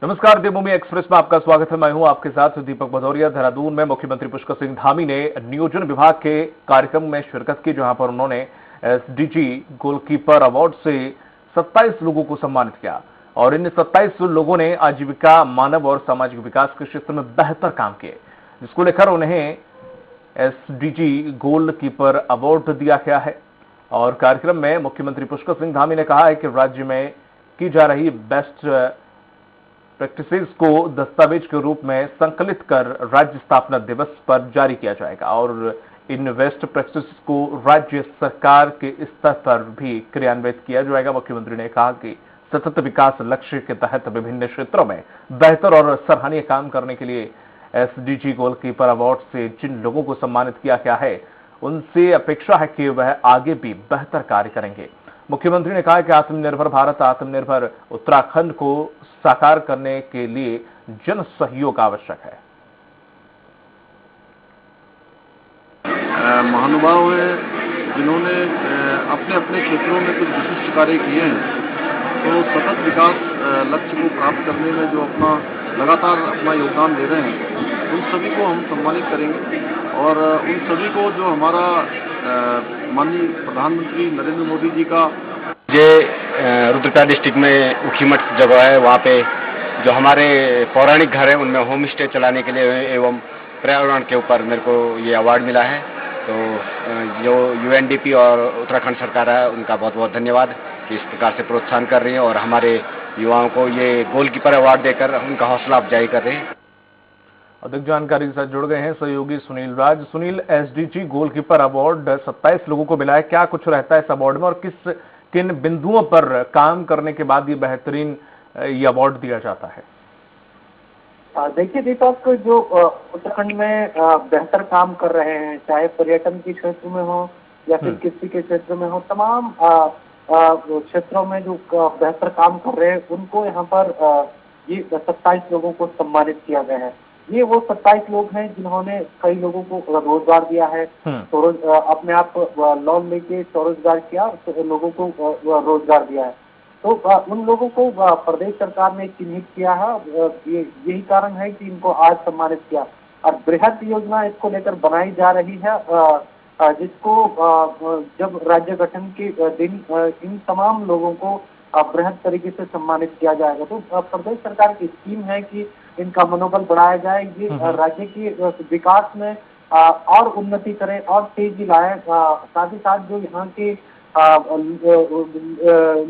नमस्कार, देवभूमि एक्सप्रेस में आपका स्वागत है। मैं हूं आपके साथ दीपक भदौरिया। देहरादून में मुख्यमंत्री पुष्कर सिंह धामी ने नियोजन विभाग के कार्यक्रम में शिरकत की, जहां पर उन्होंने एसडीजी गोलकीपर अवार्ड से 27 लोगों को सम्मानित किया और इन 27 लोगों ने आजीविका, मानव और सामाजिक विकास के क्षेत्र में बेहतर काम किए, जिसको लेकर उन्हें एसडीजी गोलकीपर अवार्ड दिया गया है। और कार्यक्रम में मुख्यमंत्री पुष्कर सिंह धामी ने कहा है कि राज्य में की जा रही बेस्ट प्रैक्टिसेस को दस्तावेज के रूप में संकलित कर राज्य स्थापना दिवस पर जारी किया जाएगा और इन बेस्ट प्रैक्टिसेस को राज्य सरकार के स्तर पर भी क्रियान्वित किया जाएगा। मुख्यमंत्री ने कहा कि सतत विकास लक्ष्य के तहत विभिन्न क्षेत्रों में बेहतर और सराहनीय काम करने के लिए एसडीजी गोलकीपर अवार्ड से जिन लोगों को सम्मानित किया गया है, उनसे अपेक्षा है कि वह आगे भी बेहतर कार्य करेंगे। मुख्यमंत्री ने कहा कि आत्मनिर्भर भारत, आत्मनिर्भर उत्तराखंड को साकार करने के लिए जन सहयोग आवश्यक है। महानुभाव हैं जिन्होंने अपने अपने क्षेत्रों में कुछ विशिष्ट कार्य किए हैं, तो सतत विकास लक्ष्य को प्राप्त करने में जो लगातार अपना योगदान दे रहे हैं, उन सभी को हम सम्मानित करेंगे और उन सभी को जो हमारा माननीय प्रधानमंत्री नरेंद्र मोदी जी का रुद्रप्रयाग डिस्ट्रिक्ट में उखीमठ जगह है, वहाँ पे जो हमारे पौराणिक घर है उनमें होम स्टे चलाने के लिए एवं पर्यावरण के ऊपर मेरे को ये अवार्ड मिला है। तो जो यूएनडीपी और उत्तराखंड सरकार है, उनका बहुत बहुत धन्यवाद कि इस प्रकार से प्रोत्साहन कर रही है और हमारे युवाओं को ये गोलकीपर अवार्ड देकर उनका हौसला अफजाई कर रहे हैं। अधिक जानकारी के साथ जुड़ गए हैं सहयोगी सुनील राज। सुनील, एसडीजी गोलकीपर अवार्ड 27 लोगों को मिला है, क्या कुछ रहता है इस अवार्ड में और किन बिंदुओं पर काम करने के बाद ये बेहतरीन ये अवार्ड दिया जाता है? देखिए दीपक, जो उत्तराखंड में बेहतर काम कर रहे हैं, चाहे पर्यटन के क्षेत्र में हो या फिर कृषि के क्षेत्र में हो, तमाम क्षेत्रों में जो बेहतर काम कर रहे हैं, उनको यहाँ पर ये 27 लोगों को सम्मानित किया गया है। ये वो 27 लोग हैं जिन्होंने कई लोगों को रोजगार दिया है, अपने आप लोन लेके स्वरोजगार किया, तो लोगों को रोजगार दिया है। तो उन लोगों को प्रदेश सरकार ने चिन्हित किया है। यही कारण है कि इनको आज सम्मानित किया और बृहद योजना इसको लेकर बनाई जा रही है, जिसको जब राज्य गठन के दिन इन तमाम लोगों को बृहद तरीके से सम्मानित किया जाएगा। तो प्रदेश सरकार की स्कीम है कि इनका मनोबल बढ़ाया जाए, ये राज्य के विकास में और उन्नति करे और तेजी लाए, साथ ही साथ जो यहाँ के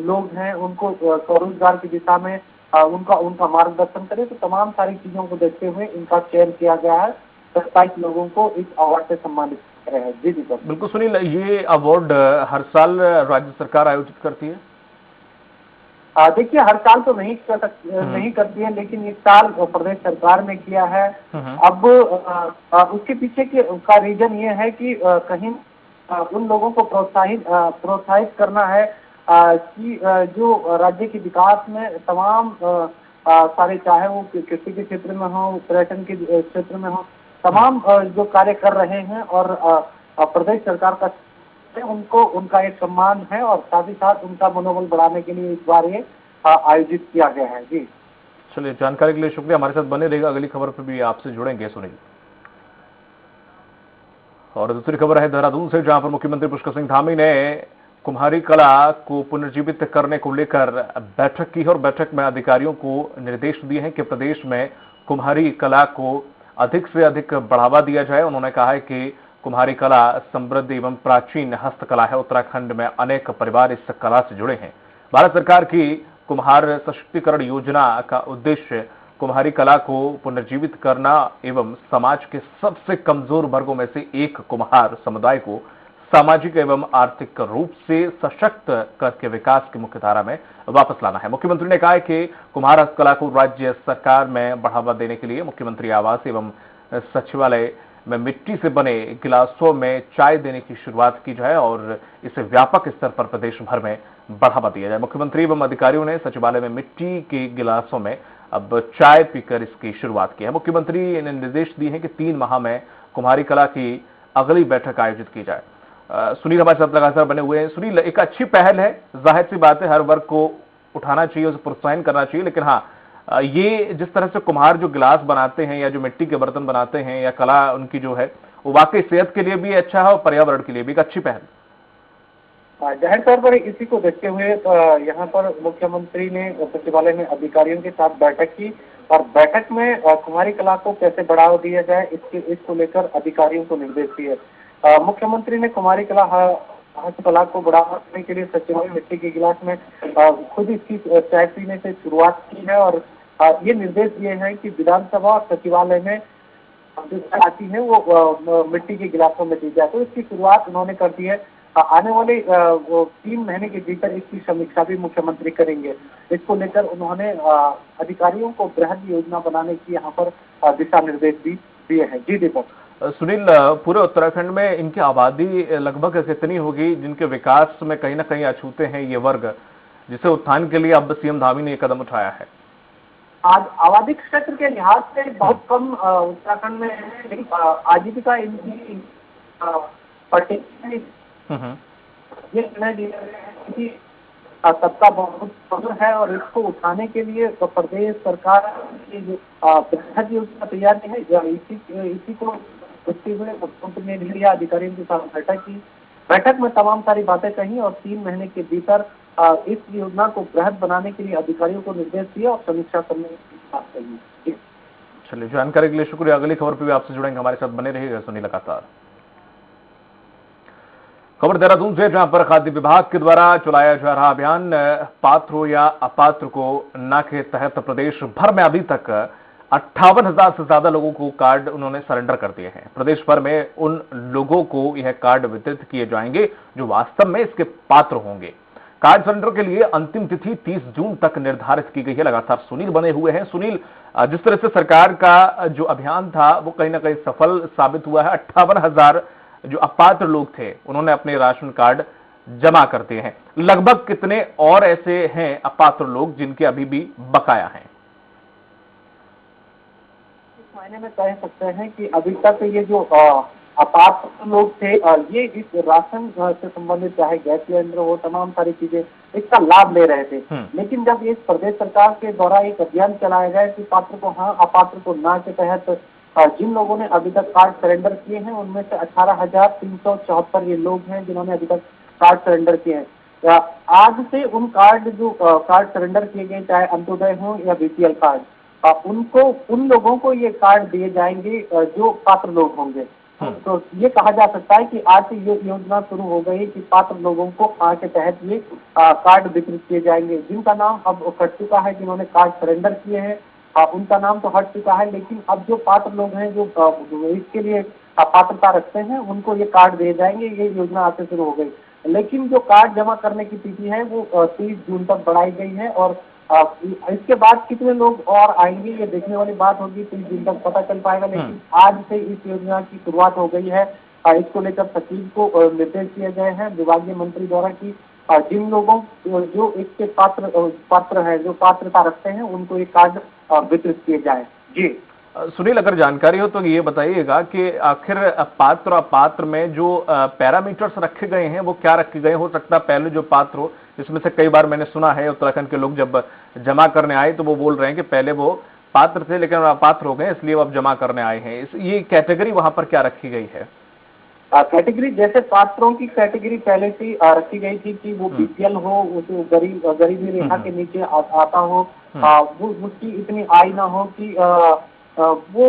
लोग हैं उनको स्वरोजगार की दिशा में उनका मार्गदर्शन करे। तो तमाम सारी चीजों को देखते हुए इनका चयन किया गया है। 27 लोगों को इस अवार्ड से सम्मानित किया है। जी दीपक। बिल्कुल सुनील, ये अवार्ड हर साल राज्य सरकार आयोजित करती है? देखिए, हर साल तो नहीं करती है, लेकिन इस साल प्रदेश सरकार ने किया है। अब उसके पीछे का रीजन ये है कि कहीं उन लोगों को प्रोत्साहित करना है कि जो राज्य के विकास में तमाम सारे, चाहे वो कृषि के क्षेत्र में हो, पर्यटन के क्षेत्र में हो, तमाम जो कार्य कर रहे हैं और प्रदेश सरकार का उनको उनका एक सम्मान है और साथ ही साथ उनका मनोबल बढ़ाने के लिए इस बार ये आयोजित किया गया है। जी चलिए, जानकारी के लिए शुक्रिया। हमारे साथ बने रहेगा, अगली खबर पर भी आपसे जुड़ेंगे सुनील। और दूसरी खबर है देहरादून से, जहां पर मुख्यमंत्री पुष्कर सिंह धामी ने कुम्हारी कला को पुनर्जीवित करने को लेकर बैठक की और बैठक में अधिकारियों को निर्देश दिए हैं कि प्रदेश में कुम्हारी कला को अधिक से अधिक बढ़ावा दिया जाए। उन्होंने कहा है कि कुम्हारी कला समृद्ध एवं प्राचीन हस्तकला है। उत्तराखंड में अनेक परिवार इस कला से जुड़े हैं। भारत सरकार की कुम्हार सशक्तिकरण योजना का उद्देश्य कुम्हारी कला को पुनर्जीवित करना एवं समाज के सबसे कमजोर वर्गों में से एक कुम्हार समुदाय को सामाजिक एवं आर्थिक रूप से सशक्त करके विकास की मुख्यधारा में वापस लाना है। मुख्यमंत्री ने कहा है कि कुम्हार हस्तकला को राज्य सरकार में बढ़ावा देने के लिए मुख्यमंत्री आवास एवं सचिवालय में मिट्टी से बने गिलासों में चाय देने की शुरुआत की जाए और इसे व्यापक स्तर पर प्रदेश भर में बढ़ावा दिया जाए। मुख्यमंत्री एवं अधिकारियों ने सचिवालय में मिट्टी के गिलासों में अब चाय पीकर इसकी शुरुआत की है। मुख्यमंत्री ने निर्देश दिए हैं कि 3 माह में कुम्हारी कला की अगली बैठक आयोजित की जाए। सुनील हमारे साथ लगातार बने हुए हैं। सुनील, एक अच्छी पहल है, जाहिर सी बात है हर वर्ग को उठाना चाहिए, उसे प्रोत्साहन करना चाहिए, लेकिन हाँ, ये जिस तरह से कुम्हार जो गिलास बनाते हैं या जो मिट्टी के बर्तन बनाते हैं या कला उनकी जो है वो वाकई सेहत के लिए भी अच्छा है और पर्यावरण के लिए भी एक अच्छी पहल। जाहिर तौर पर इसी को देखते हुए यहाँ पर मुख्यमंत्री ने सचिवालय में अधिकारियों के साथ बैठक की और बैठक में कुम्हारी कला को कैसे बढ़ावा दिया जाए इसको लेकर अधिकारियों को निर्देश दिए। मुख्यमंत्री ने कुम्हारी कला हस्तकला को बढ़ावा देने के लिए सचिवालय मिट्टी के गिलास में खुद इसकी चाय पीने से शुरुआत की है और ये निर्देश दिए हैं कि विधानसभा और सचिवालय में जो चाय आती है वो मिट्टी के गिलासों में दी जाए। तो इसकी शुरुआत उन्होंने कर दी है। आने वाले 3 महीने के भीतर इसकी समीक्षा भी मुख्यमंत्री करेंगे। इसको लेकर उन्होंने अधिकारियों को बृहद योजना बनाने की यहाँ पर दिशा निर्देश भी दिए हैं। जी दीपक। सुनील, पूरे उत्तराखंड में इनकी आबादी लगभग कितनी होगी जिनके विकास में कहीं ना कहीं अछूते हैं ये वर्ग, जिसे उत्थान के लिए अब सीएम धामी ने ये कदम उठाया है? आज आबादी क्षेत्र के लिहाज से बहुत कम उत्तराखंड में है, लेकिन आजीविका इनकी ये निर्णय लिया गया है कि सबका बहुत कदर है और इसको उठाने के लिए तो प्रदेश सरकार की जो बृहद योजना तैयार की है, इसी को देखते हुए मुख्यमंत्री ने लिया अधिकारियों के साथ बैठक की। बैठक में तमाम सारी बातें कही और 3 महीने के भीतर इस योजना को बृहद बनाने के लिए अधिकारियों को निर्देश दिए और समीक्षा करने की बात कही। चलिए, जानकारी के लिए शुक्रिया। अगली खबर पर भी आपसे जुड़ेंगे, हमारे साथ बने रहिएगा सुनील लगातार। खबर देहरादून से, जहां पर खाद्य विभाग के द्वारा चलाया जा रहा अभियान पात्र हो या अपात्र को न के तहत प्रदेश भर में अभी तक 58,000 से ज्यादा लोगों को कार्ड उन्होंने सरेंडर कर दिए हैं। प्रदेश भर में उन लोगों को यह कार्ड वितरित किए जाएंगे जो वास्तव में इसके पात्र होंगे। कार्ड सरेंडर के लिए अंतिम तिथि 30 जून तक निर्धारित की गई है। लगातार सुनील बने हुए हैं। सुनील, जिस तरह से सरकार का जो अभियान था वो कहीं ना कहीं सफल साबित हुआ है। 58,000 जो अपात्र लोग थे उन्होंने अपने राशन कार्ड जमा कर दिए हैं। लगभग कितने और ऐसे हैं अपात्र लोग जिनके अभी भी बकाया हैं? इस मायने में कह सकते हैं कि अभी तक ये जो अपात्र लोग थे ये इस राशन से संबंधित चाहे गैस सिलेंडर हो, तमाम सारी चीजें इसका लाभ ले रहे थे। लेकिन जब इस प्रदेश सरकार के द्वारा एक अभियान चलाया गया कि पात्र को हाँ, अपात्र को ना के तहत जिन लोगों ने अभी तक कार्ड सरेंडर किए हैं उनमें से 18,374 ये लोग हैं जिन्होंने अभी तक कार्ड सरेंडर किए हैं। आज से उन कार्ड सरेंडर किए गए, चाहे अंत्योदय हो या बीपीएल कार्ड, उन लोगों को ये कार्ड दिए जाएंगे जो पात्र लोग होंगे। तो ये कहा जा सकता है कि आज से ये योजना शुरू हो गई कि पात्र लोगों को आ के तहत ये कार्ड वितरित किए जाएंगे। जिनका नाम अब कट चुका है, जिन्होंने कार्ड सरेंडर किए हैं उनका नाम तो हट चुका है, लेकिन अब जो पात्र लोग हैं जो इसके लिए पात्रता रखते हैं उनको ये कार्ड दिए जाएंगे। ये योजना आज से शुरू हो गई, लेकिन जो कार्ड जमा करने की तिथि है वो 30 जून तक बढ़ाई गई है और इसके बाद कितने लोग और आएंगे ये देखने वाली बात होगी। 30 जून तक पता चल पाएगा, लेकिन आज से इस योजना की शुरुआत हो गई है। इसको लेकर सचिव को निर्देश दिए गए हैं विभागीय मंत्री द्वारा की जिन लोगों जो इसके पात्र है, जो पात्रता रखते हैं, उनको ये कार्ड वितरित किए जाए। जी सुनील, अगर जानकारी हो तो ये बताइएगा कि आखिर पात्र और अपात्र में जो पैरामीटर्स रखे गए हैं वो क्या रखे गए? हो सकता है पहले जो पात्र हो, इसमें से कई बार मैंने सुना है उत्तराखंड के लोग जब जमा करने आए तो वो बोल रहे हैं कि पहले वो पात्र थे लेकिन अपात्र हो गए इसलिए वो अब जमा करने आए हैं। ये कैटेगरी वहां पर क्या रखी गई है? कैटेगरी जैसे पात्रों की कैटेगरी पहले से रखी गई थी कि वो बीपीएल हो, उसे गरीबी रेखा के नीचे आता हो, वो उसकी इतनी आय ना हो कि वो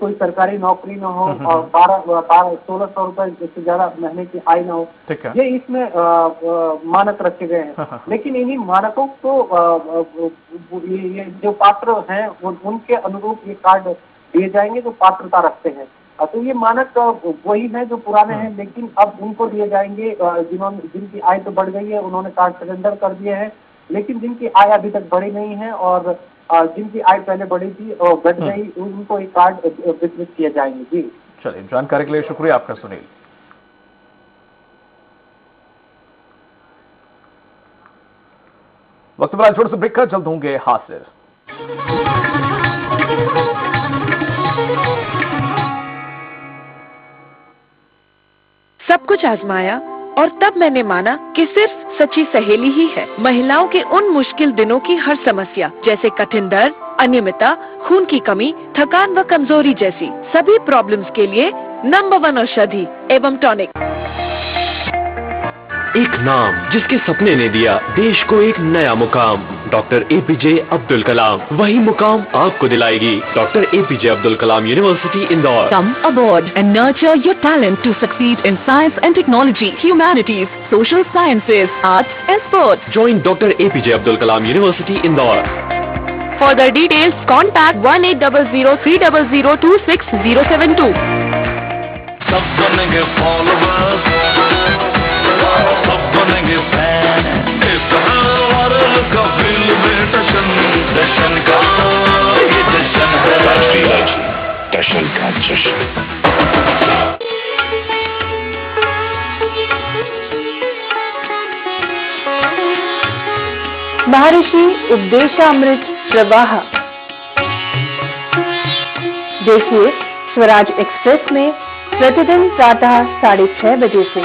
कोई सरकारी नौकरी ना हो और 1600 रुपए से ज्यादा महीने की आय ना हो। ये इसमें मानक रखे गए हैं। लेकिन इन्हीं मानकों को ये जो पात्र हैं उनके अनुरूप ये कार्ड दिए जाएंगे जो पात्रता रखते हैं। तो ये मानक वही है जो पुराने हैं, लेकिन अब उनको दिए जाएंगे जिनकी आय तो बढ़ गई है, उन्होंने कार्ड सरेंडर कर दिए हैं, लेकिन जिनकी आय अभी तक बढ़ी नहीं है और जिनकी आय पहले बढ़ी थी और घट गई, उनको ये कार्ड वितरित किए जाएंगे। जी चलिए, जानकारी के लिए शुक्रिया आपका सुनील। वक्त पर छोटे से ब्रेक का, जल्द होंगे हाजिर। सब कुछ आजमाया और तब मैंने माना कि सिर्फ सच्ची सहेली ही है महिलाओं के उन मुश्किल दिनों की हर समस्या, जैसे कठिन दर्द, अनियमितता, खून की कमी, थकान व कमजोरी जैसी सभी प्रॉब्लम्स के लिए नंबर 1 औषधि एवं टॉनिक। एक नाम जिसके सपने ने दिया देश को एक नया मुकाम, डॉक्टर एपीजे अब्दुल कलाम। वही मुकाम आपको दिलाएगी doctor APJ Abdul Kalam university Indore. Come aboard and nurture your talent to succeed in science and technology, humanities, social sciences, arts and sports. Join Dr. APJ Abdul Kalam University Indore. Further details contact 1800-300-26072. सब बनेंगे followers, सब बनेंगे fan, इस world का film जश्न का ये जश्न है, जश्न का जश्न। महर्षि उपदेशामृत प्रवाह। देखिए स्वराज एक्सप्रेस में प्रतिदिन प्रातः 6:30 बजे से।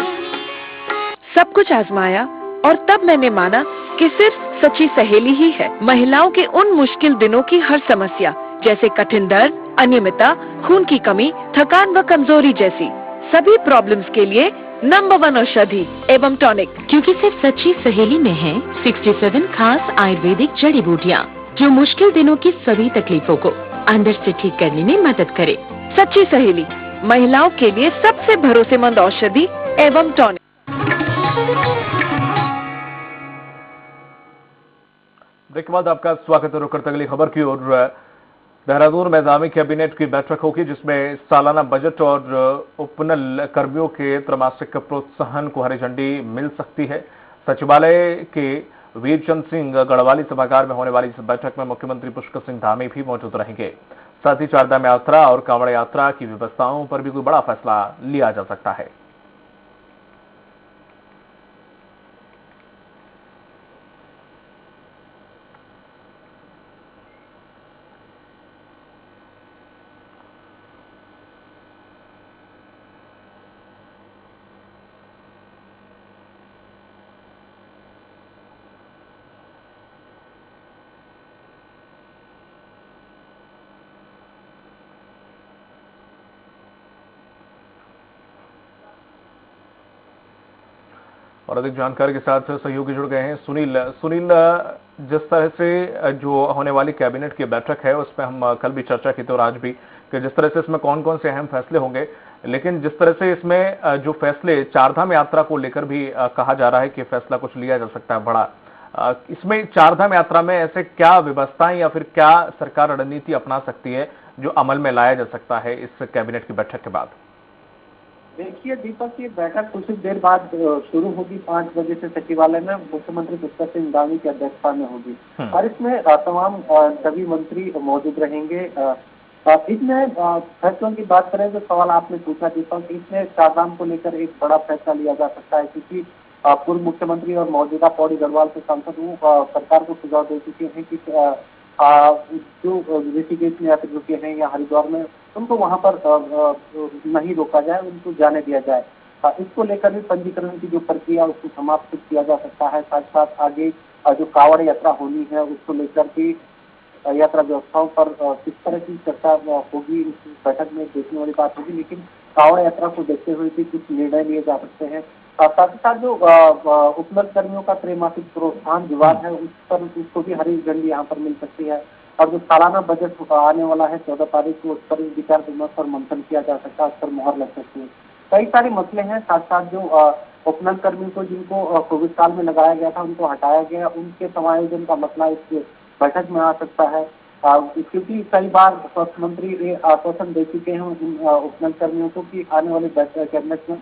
सब कुछ आजमाया और तब मैंने माना कि सिर्फ सच्ची सहेली ही है महिलाओं के उन मुश्किल दिनों की हर समस्या, जैसे कठिन दर्द, अनियमितता, खून की कमी, थकान व कमजोरी जैसी सभी प्रॉब्लम्स के लिए नंबर 1 औषधि एवं टॉनिक। क्योंकि सिर्फ सच्ची सहेली में है 67 खास आयुर्वेदिक जड़ी बूटियाँ जो मुश्किल दिनों की सभी तकलीफों को अंदर से ठीक करने में मदद करे। सच्ची सहेली महिलाओं के लिए सबसे भरोसेमंद औषधि एवं टॉनिक। ब्रेक के बाद आपका स्वागत है। रुक करते अगली खबर की ओर। देहरादून में आगामी कैबिनेट की बैठक होगी जिसमें सालाना बजट और उपनल कर्मियों के त्रैमासिक प्रोत्साहन को हरी झंडी मिल सकती है। सचिवालय के वीरचंद सिंह गढ़वाली सभागार में होने वाली इस बैठक में मुख्यमंत्री पुष्कर सिंह धामी भी मौजूद रहेंगे। साथ ही चारधाम यात्रा और कांवड़ यात्रा की व्यवस्थाओं पर भी कोई बड़ा फैसला लिया जा सकता है। और अधिक जानकारी के साथ सहयोगी जुड़ गए हैं सुनील। जिस तरह से जो होने वाली कैबिनेट की बैठक है उसमें हम कल भी चर्चा की थी और आज भी कि जिस तरह से इसमें कौन कौन से अहम फैसले होंगे, लेकिन जिस तरह से इसमें जो फैसले चारधाम यात्रा को लेकर भी कहा जा रहा है कि फैसला कुछ लिया जा सकता है बड़ा, इसमें चारधाम यात्रा में ऐसे क्या व्यवस्थाएं या फिर क्या सरकार रणनीति अपना सकती है जो अमल में लाया जा सकता है इस कैबिनेट की बैठक के बाद? देखिए दीपक, ये बैठक कुछ देर बाद शुरू होगी 5 बजे से सचिवालय में मुख्यमंत्री पुष्कर सिंह धामी की अध्यक्षता में होगी और इसमें तमाम सभी मंत्री मौजूद रहेंगे। इसमें फैसलों की बात करें तो सवाल आपने पूछा दीपक, इसमें चारधाम को लेकर एक बड़ा फैसला लिया जा सकता है क्योंकि पूर्व मुख्यमंत्री और मौजूदा पौड़ी गढ़वाल के सांसद वो सरकार को सुझाव दे चुके हैं कि जो ऋषिकेश में यात्री रुके हैं या हरिद्वार में उनको वहां पर नहीं रोका जाए, उनको जाने दिया जाए। इसको लेकर भी पंजीकरण की जो प्रक्रिया उसको समाप्त किया जा सकता है। साथ साथ आगे जो कांवड़ यात्रा होनी है उसको लेकर भी यात्रा व्यवस्थाओं पर किस तरह की चर्चा होगी इस बैठक में देखने वाली बात होगी, लेकिन कांवड़ यात्रा को देखते हुए भी कुछ निर्णय लिए जा सकते हैं। साथ ही साथ जो उपनल कर्मियों का त्रैमासिक प्रोत्साहन विवाद है उस पर उसको भी हरी झंडी यहाँ पर मिल सकती है और जो सालाना बजट आने वाला है 14 तारीख को, उस पर विचार विमर्श और मंथन किया जा सकता है, उस पर मुहर लग सकती है। कई सारे मसले हैं। साथ साथ जो उपनल कर्मियों को जिनको कोविड काल में लगाया गया था उनको हटाया गया, उनके समायोजन का मसला इस बैठक में आ सकता है क्योंकि कई बार स्वास्थ्य मंत्री आश्वासन दे चुके हैं उन उपनल कर्मियों को कि आने वाली कैबिनेट में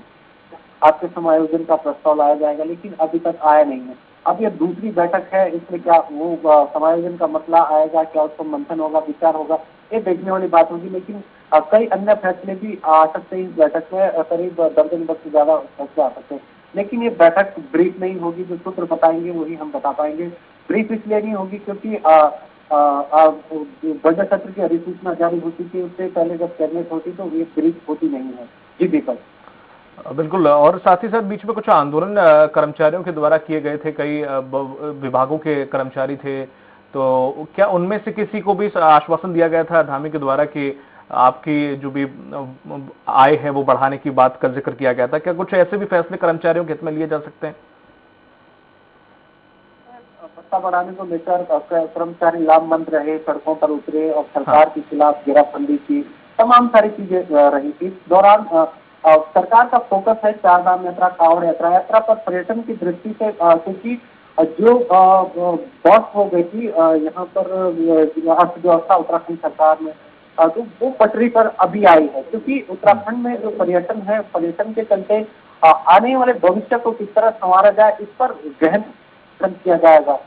आपके समायोजन का प्रस्ताव लाया जाएगा, लेकिन अभी तक आया नहीं है। अब ये दूसरी बैठक है, इसमें क्या वो समायोजन का मसला आएगा, क्या उसको मंथन होगा, विचार होगा, ये देखने वाली बात होगी। लेकिन कई अन्य फैसले भी आ सकते हैं इस बैठक में, करीब दर्जन भर से ज्यादा फैसले आ सकते हैं। लेकिन ये बैठक ब्रीफ नहीं होगी, जो सूत्र बताएंगे वही हम बता पाएंगे। ब्रीफ इसलिए नहीं होगी क्योंकि बजट सत्र की अधिसूचना जारी होती थी, उससे पहले जब कैबिनेट होती तो ये ब्रीफ होती नहीं है। जी दीपक। बिल्कुल। और साथ ही साथ बीच में कुछ आंदोलन कर्मचारियों के द्वारा किए गए थे, कई विभागों के कर्मचारी थे, तो क्या उनमें से किसी को भी आश्वासन दिया गया था धामी के द्वारा कि आपकी जो भी आय है वो बढ़ाने की बात का जिक्र किया गया था? क्या कुछ ऐसे भी फैसले कर्मचारियों के हित में लिए जा सकते हैं? भत्ता बढ़ाने को लेकर कर्मचारी लामबंद रहे, सड़कों पर उतरे और सरकार के खिलाफ घेराबंदी की, तमाम सारी चीजें रही थी। इस दौरान सरकार का फोकस है चार धाम यात्रा, कांवड़ यात्रा। यात्रा पर पर्यटन की दृष्टि से क्योंकि जो बॉस हो गई थी यहाँ पर अर्थव्यवस्था उत्तराखंड सरकार में, तो वो पटरी पर अभी आई है, क्योंकि उत्तराखंड में जो पर्यटन है, पर्यटन के चलते आने वाले भविष्य को किस तरह संवारा जाए, इस पर गहन किया जाएगा,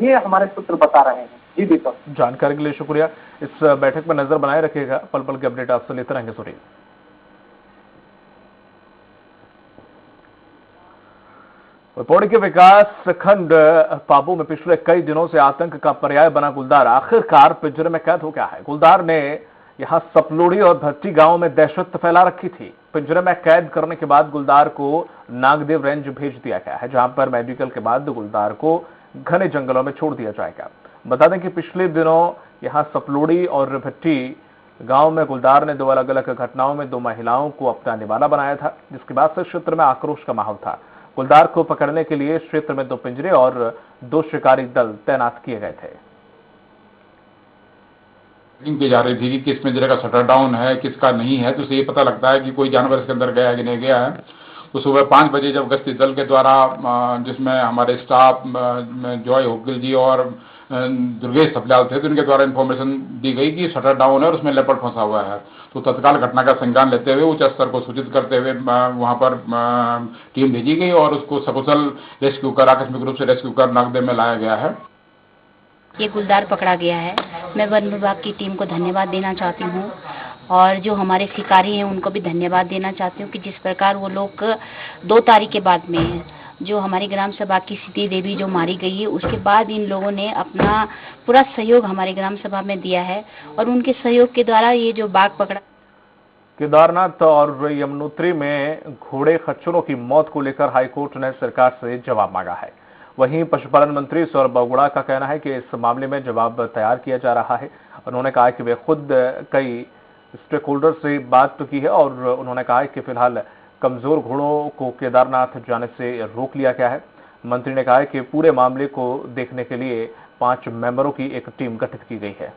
ये हमारे सूत्र बता रहे हैं। जी दीपक, जानकारी के लिए शुक्रिया। इस बैठक में नजर बनाए रखिएगा, पल पल की अपडेट आपसे लेते रहेंगे। सूर्य पौड़ी के विकास खंड पाबू में पिछले कई दिनों से आतंक का पर्याय बना गुलदार आखिरकार पिंजरे में कैद हो गया है। गुलदार ने यहां सपलोड़ी और भट्टी गांव में दहशत फैला रखी थी। पिंजरे में कैद करने के बाद गुलदार को नागदेव रेंज भेज दिया गया है, जहां पर मेडिकल के बाद गुलदार को घने जंगलों में छोड़ दिया जाएगा। बता दें कि पिछले दिनों यहां सपलोड़ी और भट्टी गांव में गुलदार ने दो अलग अलग घटनाओं में दो महिलाओं को अपना निवाला बनाया था, जिसके बाद से क्षेत्र में आक्रोश का माहौल था। गुलदार को पकड़ने के लिए क्षेत्र में दो पिंजरे और दो शिकारी दल तैनात किए गए थे। की जा रही थी कि किस पिंजरे का शटर डाउन है, किसका नहीं है, तो उसे ये पता लगता है कि कोई जानवर इसके अंदर गया है कि नहीं गया है। तो सुबह 5 बजे जब गश्ती दल के द्वारा, जिसमें हमारे स्टाफ जॉय होगिल जी और दुर्गेश थपलियाल थे, तो उनके द्वारा इन्फॉर्मेशन दी गई कि शटर डाउन है और उसमें लेपर्ड फंसा हुआ है। तो तत्काल घटना का संज्ञान लेते हुए उच्च स्तर को सूचित करते हुए वहां पर टीम भेजी गई और उसको सकुशल रेस्क्यू कर, आकस्मिक रूप से रेस्क्यू कर नागदेव में लाया गया है। ये गुलदार पकड़ा गया है। मैं वन विभाग की टीम को धन्यवाद देना चाहती हूँ और जो हमारे शिकारी हैं उनको भी धन्यवाद देना चाहती हूँ कि जिस प्रकार वो लोग 2 तारीख के बाद में जो हमारी ग्राम सभा की सीधी देवी जो मारी गई है, उसके बाद इन लोगों ने अपना पूरा सहयोग हमारे ग्राम सभा में दिया है और उनके सहयोग के द्वारा ये जो बाघ पकड़ा। केदारनाथ और यमुनोत्री में घोड़े खच्चरों की मौत को लेकर हाईकोर्ट ने सरकार से जवाब मांगा है। वहीं पशुपालन मंत्री सौरभ बगुड़ा का कहना है कि इस मामले में जवाब तैयार किया जा रहा है। उन्होंने कहा कि वे खुद कई स्टेक होल्डर से बात की है और उन्होंने कहा है कि फिलहाल कमजोर घोड़ों को केदारनाथ जाने से रोक लिया गया है। मंत्री ने कहा है कि पूरे मामले को देखने के लिए 5 मेंबरों की एक टीम गठित की गई है।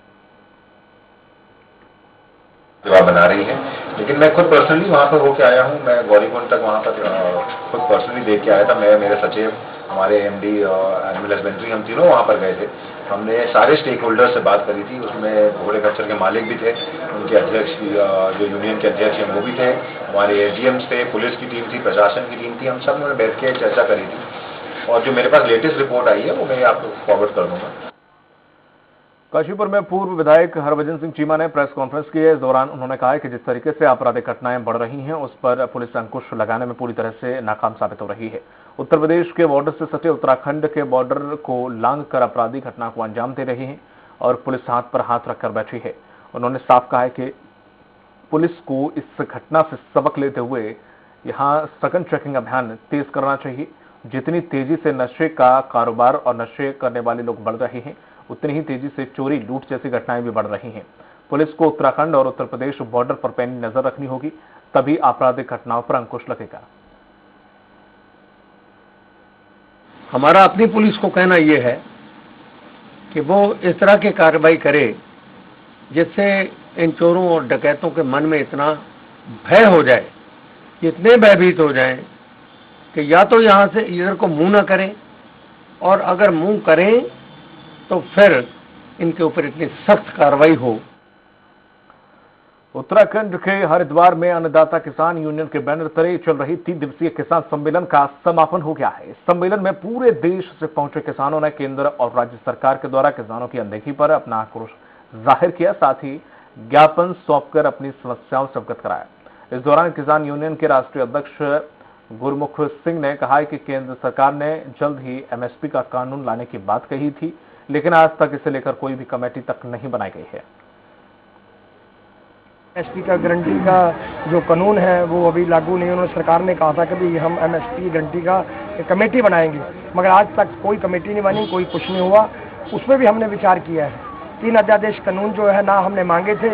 जवाब बना रही है, लेकिन मैं खुद पर्सनली वहाँ पर होके आया हूँ। मैं गौरीकुंड तक वहाँ पर खुद पर्सनली देख के आया था। मैं, मेरे सचिव, हमारे एमडी और एनिमल हस्बेंड्री, हम तीनों वहाँ पर गए थे। हमने सारे स्टेक होल्डर से बात करी थी। उसमें घोड़े खच्चर के मालिक भी थे, उनके अध्यक्ष, जो यूनियन के अध्यक्ष हैं वो भी थे, हमारे एजीएम्स थे, पुलिस की टीम थी, प्रशासन की टीम थी। हम सब ने बैठ के चर्चा करी थी और जो मेरे पास लेटेस्ट रिपोर्ट आई है वो मैं आपको फॉरवर्ड कर दूंगा। काशीपुर में पूर्व विधायक हरभजन सिंह चीमा ने प्रेस कॉन्फ्रेंस की है। इस दौरान उन्होंने कहा है कि जिस तरीके से आपराधिक घटनाएं बढ़ रही हैं उस पर पुलिस अंकुश लगाने में पूरी तरह से नाकाम साबित हो रही है। उत्तर प्रदेश के बॉर्डर से सटे उत्तराखंड के बॉर्डर को लांघ कर अपराधी घटना को अंजाम दे रही है और पुलिस हाथ पर हाथ रखकर बैठी है। उन्होंने साफ कहा है कि पुलिस को इस घटना से सबक लेते हुए यहाँ सघन चेकिंग अभियान तेज करना चाहिए। जितनी तेजी से नशे का कारोबार और नशे करने वाले लोग बढ़ रहे हैं, उतनी ही तेजी से चोरी, लूट जैसी घटनाएं भी बढ़ रही हैं। पुलिस को उत्तराखंड और उत्तर प्रदेश बॉर्डर पर पैनी नजर रखनी होगी, तभी आपराधिक घटनाओं पर अंकुश लगेगा। हमारा अपनी पुलिस को कहना यह है कि वो इस तरह की कार्रवाई करे जिससे इन चोरों और डकैतों के मन में इतना भय हो जाए, इतने भयभीत हो जाएं कि या तो यहां से इधर को मुंह ना करें, और अगर मुंह करें तो फिर इनके ऊपर इतनी सख्त कार्रवाई हो। उत्तराखंड के हरिद्वार में अन्नदाता किसान यूनियन के बैनर तले चल रही 3 दिवसीय किसान सम्मेलन का समापन हो गया है। इस सम्मेलन में पूरे देश से पहुंचे किसानों ने केंद्र और राज्य सरकार के द्वारा किसानों की अनदेखी पर अपना आक्रोश जाहिर किया, साथ ही ज्ञापन सौंपकर अपनी समस्याओं से अवगत कराया। इस दौरान किसान यूनियन के राष्ट्रीय अध्यक्ष गुरमुख सिंह ने कहा कि केंद्र सरकार ने जल्द ही एमएसपी का कानून लाने की बात कही थी, लेकिन आज तक इसे लेकर कोई भी कमेटी तक नहीं बनाई गई है। एमएसपी का गारंटी का जो कानून है वो अभी लागू नहीं। उन्होंने सरकार ने कहा था कि भी हम एमएसपी की गारंटी का कमेटी बनाएंगे, मगर आज तक कोई कमेटी नहीं बनी, कोई कुछ नहीं हुआ। उसमें भी हमने विचार किया है। 3 अध्यादेश कानून जो है ना हमने मांगे थे,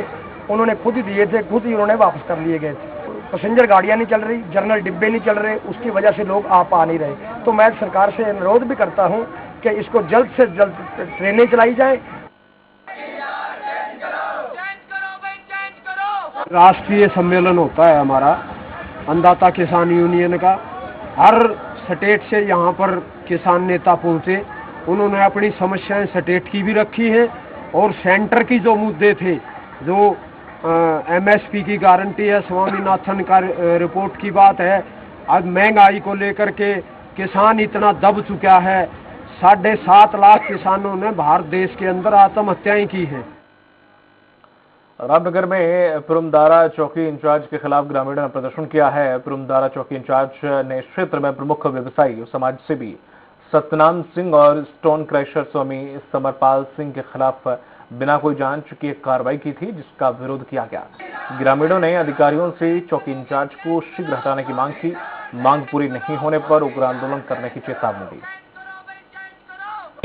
उन्होंने खुद ही दिए थे, खुद ही उन्होंने वापस कर लिए गए थे। पैसेंजर गाड़ियां नहीं चल रही, जनरल डिब्बे नहीं चल रहे, उसकी वजह से लोग आ पा नहीं रहे। तो मैं सरकार से अनुरोध भी करता हूं कि इसको जल्द से जल्द ट्रेनें चलाई जाए। राष्ट्रीय सम्मेलन होता है हमारा अन्नदाता किसान यूनियन का। हर स्टेट से यहाँ पर किसान नेता पहुँचे, उन्होंने अपनी समस्याएं स्टेट की भी रखी हैं और सेंटर की जो मुद्दे थे, जो एमएसपी की गारंटी है, स्वामीनाथन का रिपोर्ट की बात है, अब महंगाई को लेकर के किसान इतना दब चुका है। 7.5 लाख किसानों ने भारत देश के अंदर आत्महत्याएं की हैं। रामनगर में पुरमदारा चौकी इंचार्ज के खिलाफ ग्रामीणों ने प्रदर्शन किया है। पुरमदारा चौकी इंचार्ज ने क्षेत्र में प्रमुख व्यवसायी और समाजसेवी सत्यनाम सिंह और स्टोन क्रैशर स्वामी समरपाल सिंह के खिलाफ बिना कोई जांच किए कार्रवाई की थी, जिसका विरोध किया गया। ग्रामीणों ने अधिकारियों से चौकी इंचार्ज को शीघ्र हटाने की मांग की। मांग पूरी नहीं होने पर उग्र आंदोलन करने की चेतावनी दी।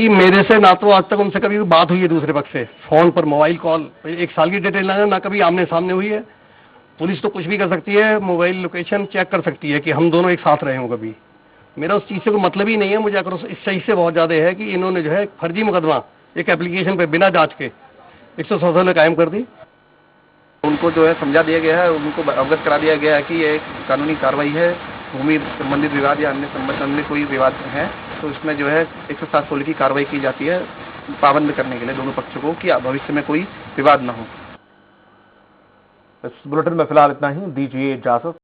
मेरे से ना तो आज तक उनसे कभी बात हुई है दूसरे पक्ष से, फोन पर मोबाइल कॉल 1 साल की डिटेल ना कभी आमने सामने हुई है। पुलिस तो कुछ भी कर सकती है, मोबाइल लोकेशन चेक कर सकती है कि हम दोनों एक साथ रहे हों कभी। मेरा उस चीज से कोई मतलब ही नहीं है। मुझे आक्रोश इस चीज से बहुत ज्यादा है कि इन्होंने जो है फर्जी मुकदमा एक एप्लीकेशन पे बिना जांच के 167 कायम कर दी। उनको जो है समझा दिया गया है, उनको अवगत करा दिया गया है कि ये कानूनी कार्रवाई है। भूमि संबंधित विवाद या अन्य कोई विवाद है तो इसमें जो है 107 की कार्रवाई की जाती है, पाबंद करने के लिए दोनों पक्षों को, कि भविष्य में कोई विवाद न हो। इस बुलेटिन में फिलहाल इतना ही। दीजिए इजाजत।